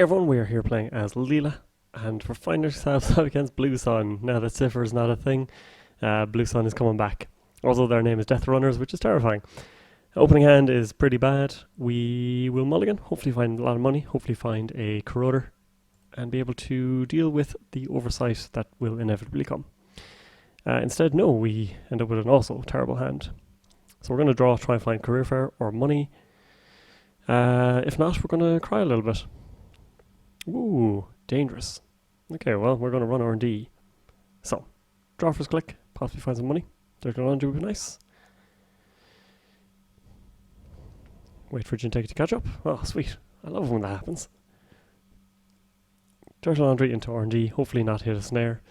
Hey everyone, we are here playing as Leela, and we're finding ourselves out against Blue Sun. Now that Cipher is not a thing, Blue Sun is coming back. Also, their name is Death Runners, which is terrifying. Opening hand is pretty bad. We will mulligan, hopefully find a lot of money, hopefully find a corroder, and be able to deal with the oversight that will inevitably come. Instead, no, we end up with an also terrible hand. So we're going to draw, try and find career fare or money. If not, we're going to cry a little bit. Ooh, dangerous. Okay, well, we're going to run R&D. So, draw first click, possibly find some money. Dirty laundry would be nice. Wait for Jintake to catch up. Oh, sweet. I love when that happens. Dirty laundry into R&D, hopefully not hit a snare.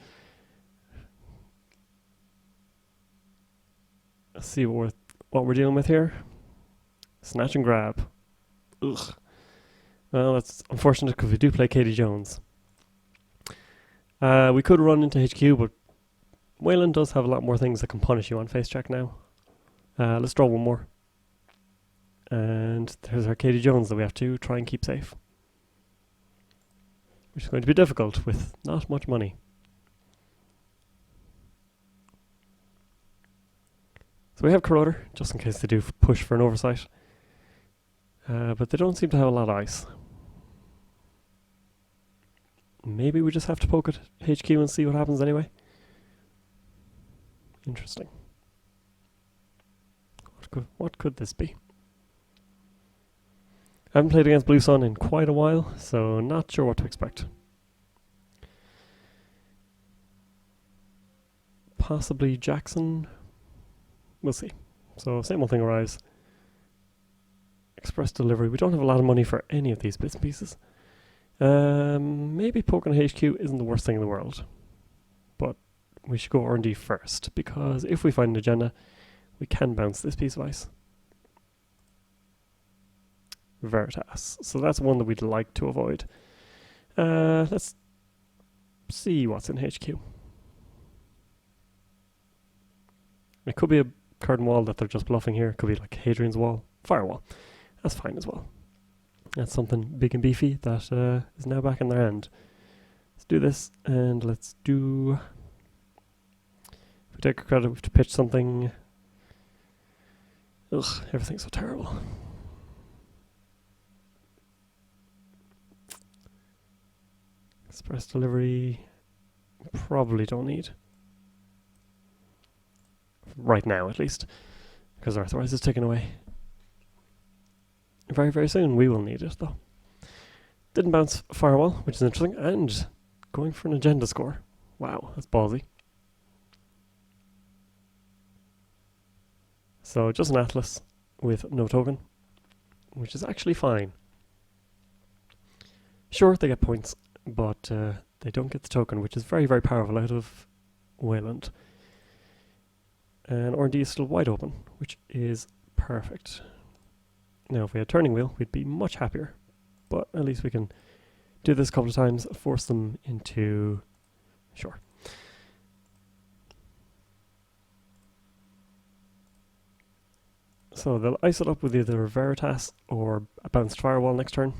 Let's see what we're dealing with here. Snatch and grab. Ugh. Well, that's unfortunate because we do play Katie Jones. We could run into HQ, but Wayland does have a lot more things that can punish you on face check now. Let's draw one more. And there's our Katie Jones that we have to try and keep safe. Which is going to be difficult with not much money. So we have Corroder, just in case they do push for an oversight. But they don't seem to have a lot of ice. Maybe we just have to poke at HQ and see what happens anyway. Interesting. What could this be? I haven't played against Blue Sun in quite a while, so not sure what to expect. Possibly Jackson. We'll see. So same old thing arrives. Express delivery. We don't have a lot of money for any of these bits and pieces. Maybe poking HQ isn't the worst thing in the world. But we should go R&D first, because if we find an agenda, we can bounce this piece of ice. Veritas. So that's one that we'd like to avoid. Let's see what's in HQ. It could be a curtain wall that they're just bluffing here. It could be like Hadrian's wall. Firewall. That's fine as well. That's something big and beefy that is now back in their hand. Let's do this, and let's do... If we take a credit, we have to pitch something. Ugh, everything's so terrible. Express delivery, probably don't need. Right now, at least. Because Arthritis is taken away. Very, very soon we will need it, though. Didn't bounce Firewall, which is interesting, and going for an agenda score. Wow, that's ballsy. So just an Atlas with no token, which is actually fine. Sure, they get points, but they don't get the token, which is very, very powerful out of Wayland. And R&D is still wide open, which is perfect. Now, if we had turning wheel, we'd be much happier. But at least we can do this a couple of times, force them into... Sure. So they'll ice it up with either Veritas or a bounced Firewall next turn.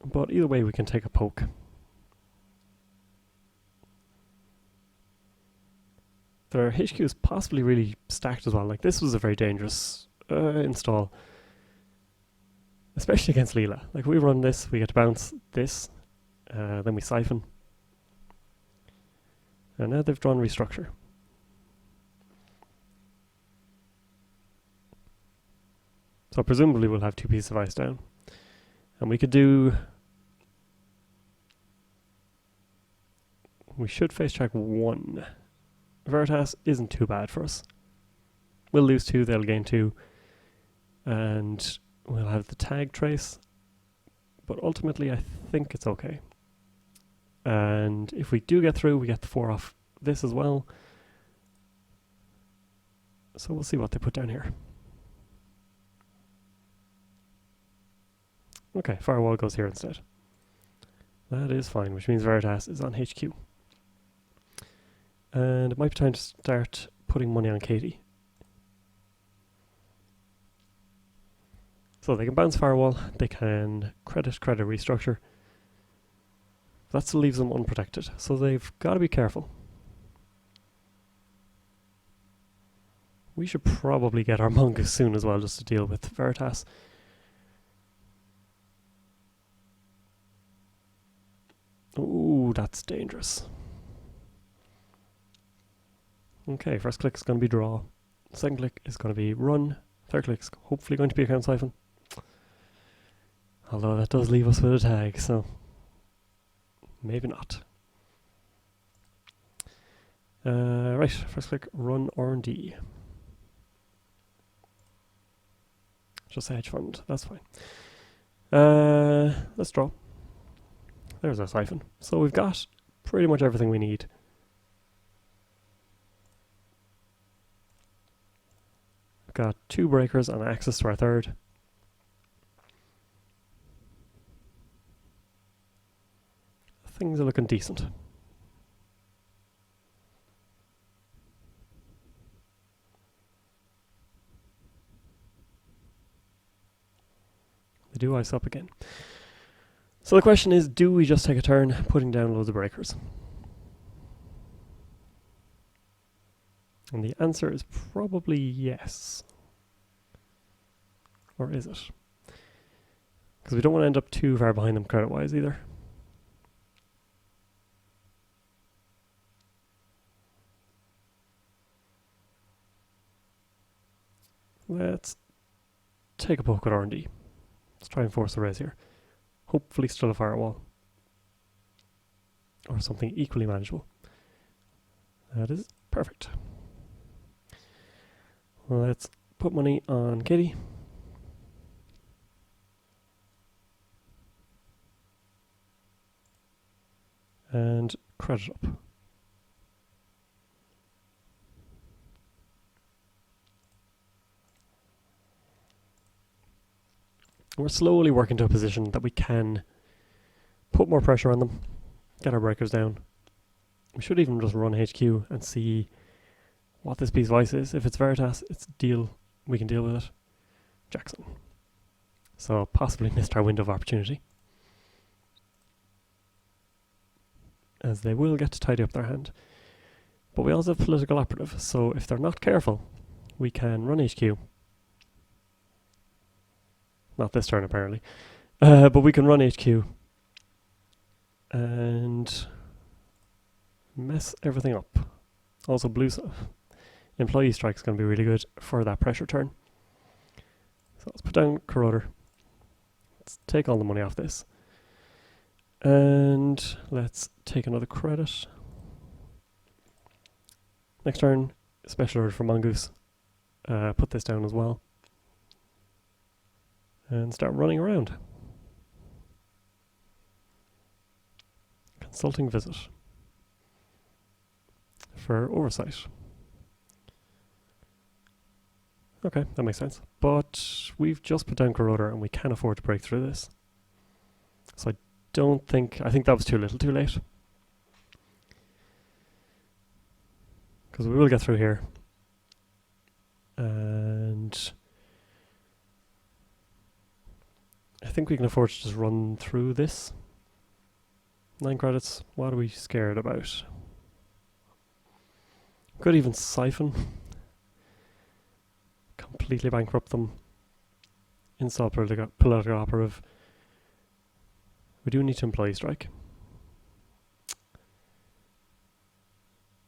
But either way, we can take a poke. Their HQ is possibly really stacked as well. Like, this was a very dangerous install. Especially against Leela. Like, we run this, we get to bounce this, then we siphon. And now they've drawn restructure. So presumably we'll have two pieces of ice down. And we could do... We should face check one. Veritas isn't too bad for us. We'll lose 2, they'll gain 2. And we'll have the tag trace. But ultimately I think it's okay. And if we do get through, we get the 4 off this as well. So we'll see what they put down here. Okay, Firewall goes here instead. That is fine, which means Veritas is on HQ. And it might be time to start putting money on Katie. So they can bounce firewall, they can credit restructure. That still leaves them unprotected, so they've got to be careful. We should probably get our Mongoose soon as well, just to deal with Veritas. Ooh, that's dangerous. Okay, first click is going to be draw. Second click is going to be run. Third click is hopefully going to be account siphon. Although that does leave us with a tag, so maybe not. Right, first click, run R&D. Just a hedge fund, that's fine. Let's draw. There's our siphon. So we've got pretty much everything we need. We've got 2 breakers and access to our third. Things are looking decent. They do ice up again. So the question is, do we just take a turn putting down loads of breakers? And the answer is probably yes. Or is it? Because we don't want to end up too far behind them credit-wise either. Let's take a poke at R&D. Let's try and force the raise here. Hopefully still a firewall. Or something equally manageable. That is perfect. Let's put money on Kitty. And credit up. We're slowly working to a position that we can put more pressure on them, get our breakers down. We should even just run HQ and see what this piece of ice is. If it's Veritas, it's deal. We can deal with it. Jackson. So possibly missed our window of opportunity, as they will get to tidy up their hand. But we also have political operative, so if they're not careful, we can run HQ. Not this turn, apparently. But we can run HQ and mess everything up. Also, blue employee strike is going to be really good for that pressure turn. So let's put down corroder. Let's take all the money off this. And let's take another credit. Next turn, special order for Mongoose. Put this down as well. And start running around. Consulting visit for oversight. Okay, that makes sense. But we've just put down corroder and we can afford to break through this. So I think that was too little too late. Because we will get through here. And I think we can afford to just run through this. 9 credits, what are we scared about? Could even siphon. Completely bankrupt them. Install political operative. We do need to employee strike.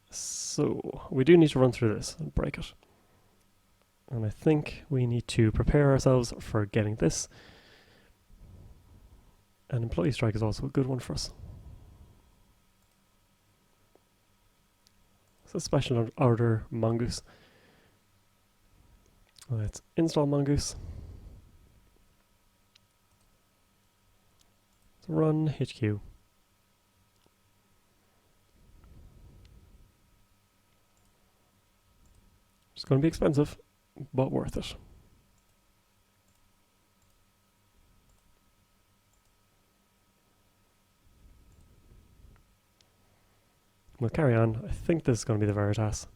So, we do need to run through this and break it. And I think we need to prepare ourselves for getting this. And employee strike is also a good one for us. So special order Mongoose. Let's install Mongoose. Let's run HQ. It's going to be expensive, but worth it. We'll carry on. I think this is going to be the Veritas.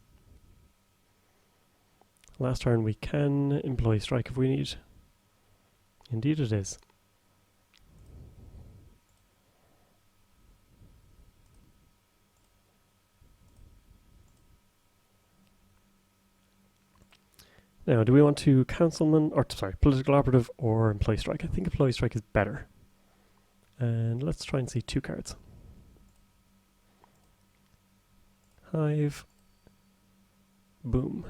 Last turn we can employ strike if we need. Indeed it is. Now, do we want to councilman, or sorry, political operative or employee strike? I think employee strike is better. And let's try and see 2 cards. Hive. Boom.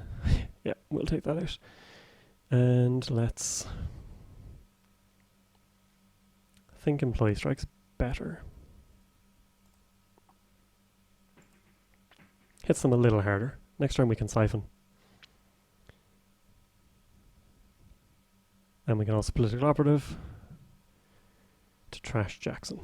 Yeah, we'll take that out. And let's... I think employee strike's better. Hits them a little harder. Next turn we can siphon. And we can also political operative to trash Jackson.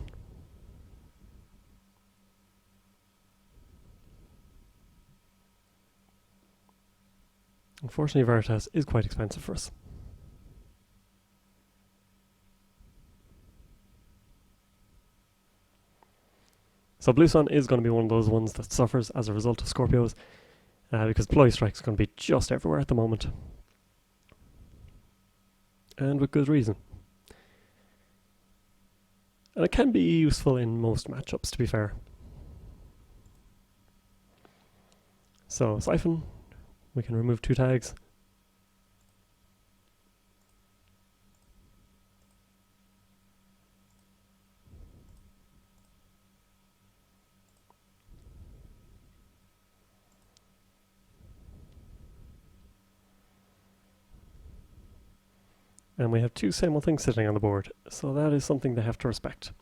Unfortunately, Veritas is quite expensive for us. So Blue Sun is going to be one of those ones that suffers as a result of Skorpios, because Employee Strike is going to be just everywhere at the moment. And with good reason. And it can be useful in most matchups, to be fair. So Siphon, we can remove 2 tags. And we have 2 same old things sitting on the board, so that is something they have to respect.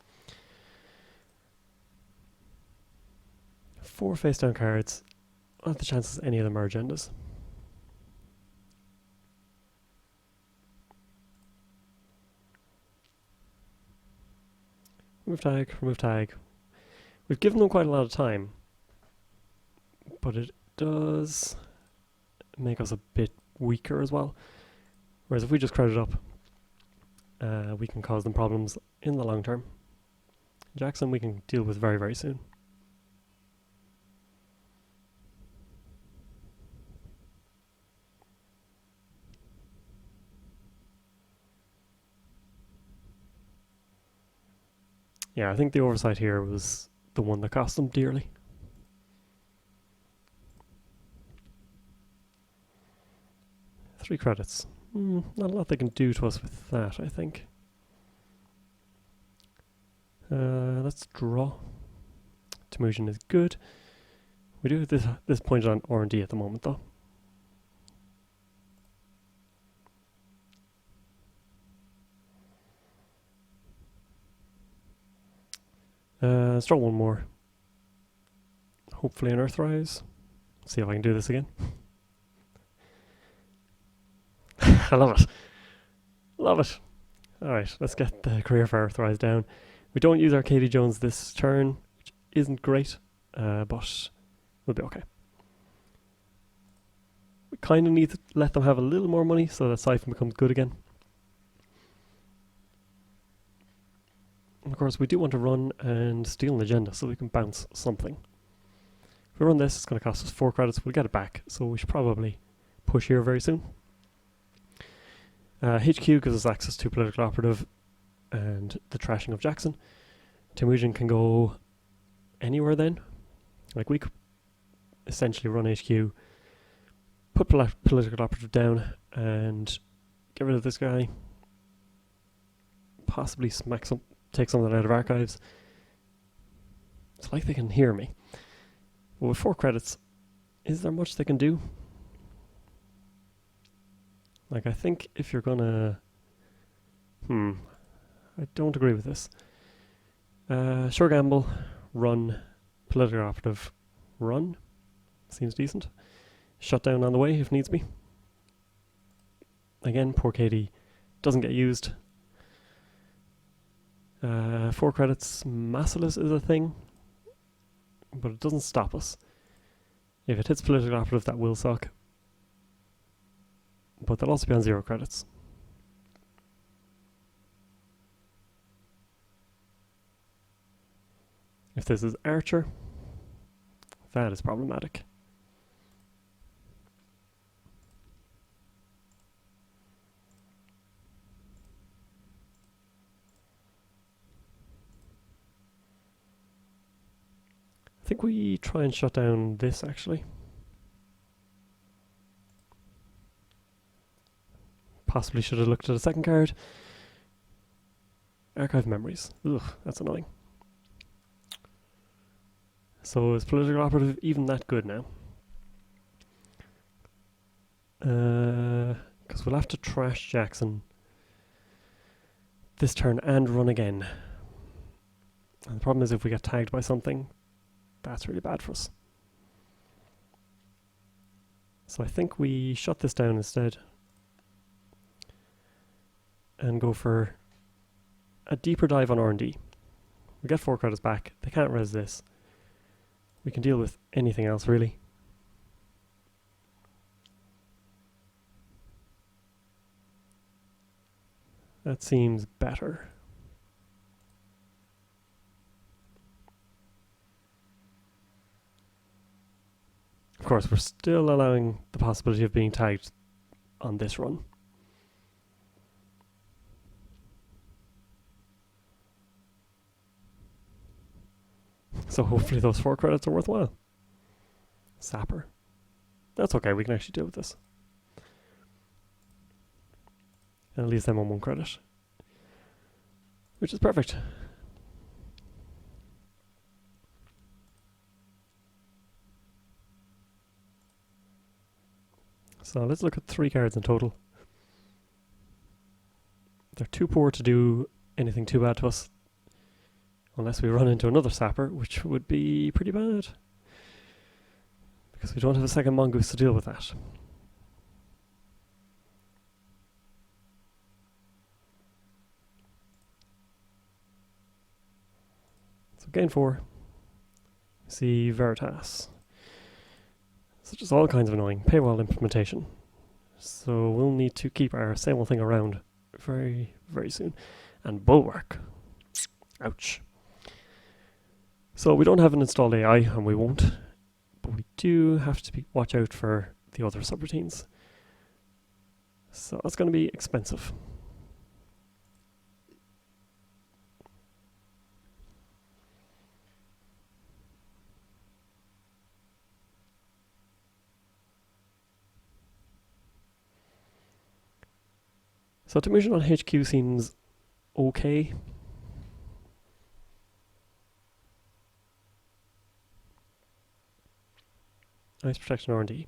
4 face down cards. What are the chances any of them are agendas? Remove tag, remove tag. We've given them quite a lot of time, but it does make us a bit weaker as well. Whereas if we just crowd it up, we can cause them problems in the long term. Jackson we can deal with very, very soon. Yeah, I think the oversight here was the one that cost them dearly. Three credits. Not a lot they can do to us with that, I think. Let's draw. Temujin is good. We do have this point on R&D at the moment, though. Let's draw one more. Hopefully an Earthrise. See if I can do this again. I love it. Love it. Alright, let's get the career for Earthrise down. We don't use our Katie Jones this turn, which isn't great, but we'll be okay. We kind of need to let them have a little more money so that Siphon becomes good again. And of course, we do want to run and steal an agenda so we can bounce something. If we run this, it's going to cost us 4 credits. We'll get it back, so we should probably push here very soon. HQ gives us access to political operative and the trashing of Jackson. Temujin can go anywhere then. Like, we could essentially run HQ, put political operative down and get rid of this guy. Possibly take some of that out of archives. It's like they can hear me. But with 4 credits, is there much they can do? Like, I think if you're gonna... I don't agree with this. Sure gamble, run, political operative, run. Seems decent. Shut down on the way if needs be. Again, poor Katie doesn't get used. 4 credits, Massilis is a thing, but it doesn't stop us. If it hits political operative, that will suck. But they'll also be on 0 credits. If this is Archer, that is problematic. I think we try and shut down this actually. Possibly should have looked at a second card. Archive memories. Ugh, that's annoying. So is political operative even that good now? Because we'll have to trash Jackson this turn and run again. And the problem is if we get tagged by something, that's really bad for us. So I think we shut this down instead and go for a deeper dive on R&D. We get 4 credits back. They can't res this. We can deal with anything else really. That seems better. Of course, we're still allowing the possibility of being tagged on this run. So hopefully those 4 credits are worthwhile. Sapper. That's okay, we can actually deal with this. And it leaves them on 1 credit. Which is perfect. So let's look at 3 cards in total. They're too poor to do anything too bad to us. Unless we run into another sapper, which would be pretty bad. Because we don't have a second mongoose to deal with that. So gain 4. See Veritas. So just all kinds of annoying paywall implementation. So we'll need to keep our same old thing around very, very soon. And Bulwark. Ouch. So we don't have an installed AI, and we won't. But we do have to watch out for the other subroutines. So that's going to be expensive. So Terminal on HQ seems okay. Ice protection R&D.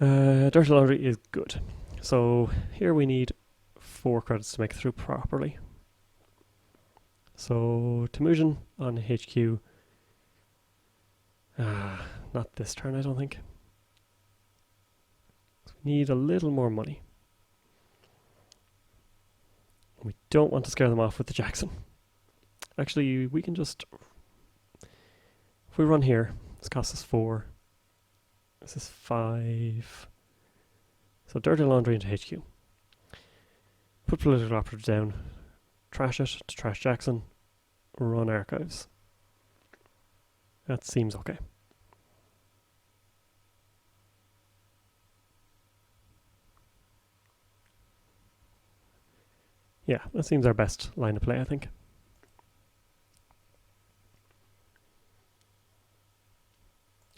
Dirty laundry is good. So here we need 4 credits to make it through properly. So Temujin on HQ. Not this turn, I don't think. So we need a little more money. We don't want to scare them off with the Jackson. Actually, we can just... If we run here, this costs us 4. This is 5. So dirty laundry into HQ. Put political operative down. Trash it to trash Jackson. Run archives. That seems okay. Yeah, that seems our best line of play, I think.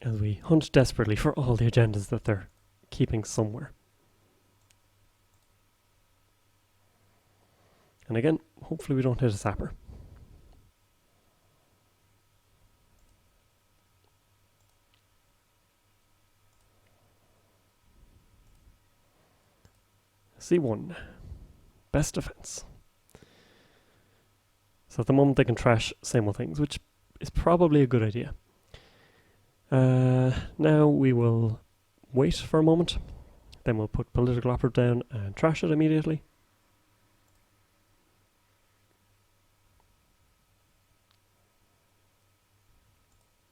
As we hunt desperately for all the agendas that they're keeping somewhere. And again, hopefully we don't hit a sapper. C1. Best defense. So at the moment they can trash same old things, which is probably a good idea. Now we will wait for a moment. Then we'll put political operative down and trash it immediately.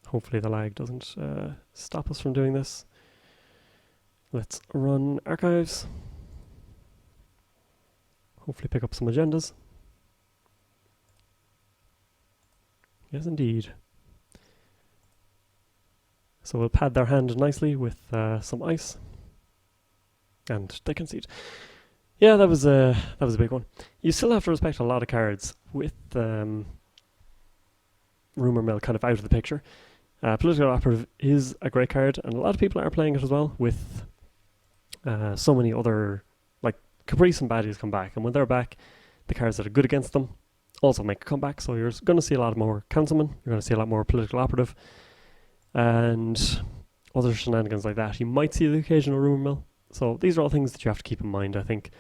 Hopefully the lag doesn't stop us from doing this. Let's run archives. Hopefully pick up some agendas. Yes, indeed. So we'll pad their hand nicely with some ice. And they concede. Yeah, that was a big one. You still have to respect a lot of cards with rumour mill kind of out of the picture. Political Operative is a great card, and a lot of people are playing it as well, with so many other, like, Caprice and Baddies come back, and when they're back, the cards that are good against them also make a comeback, so you're going to see a lot more Councilman, you're going to see a lot more Political Operative, and other shenanigans like that. You might see the occasional rumour mill, so these are all things that you have to keep in mind, I think.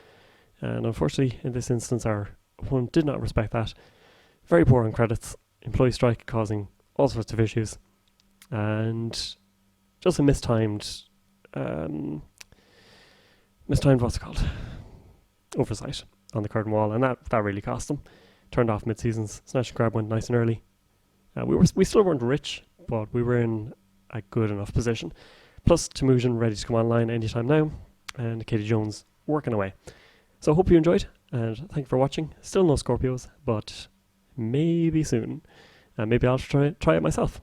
And unfortunately, in this instance, our opponent did not respect that. Very poor on credits, employee strike causing all sorts of issues, and just a mistimed what's it called? Oversight on the curtain wall, and that really cost them. Turned off mid-seasons. Snatch and grab went nice and early. We still weren't rich, but we were in a good enough position. Plus, Temujin ready to come online anytime now, and Katie Jones working away. So I hope you enjoyed, and thank you for watching. Still no Skorpios, but maybe soon. And maybe I'll try it myself.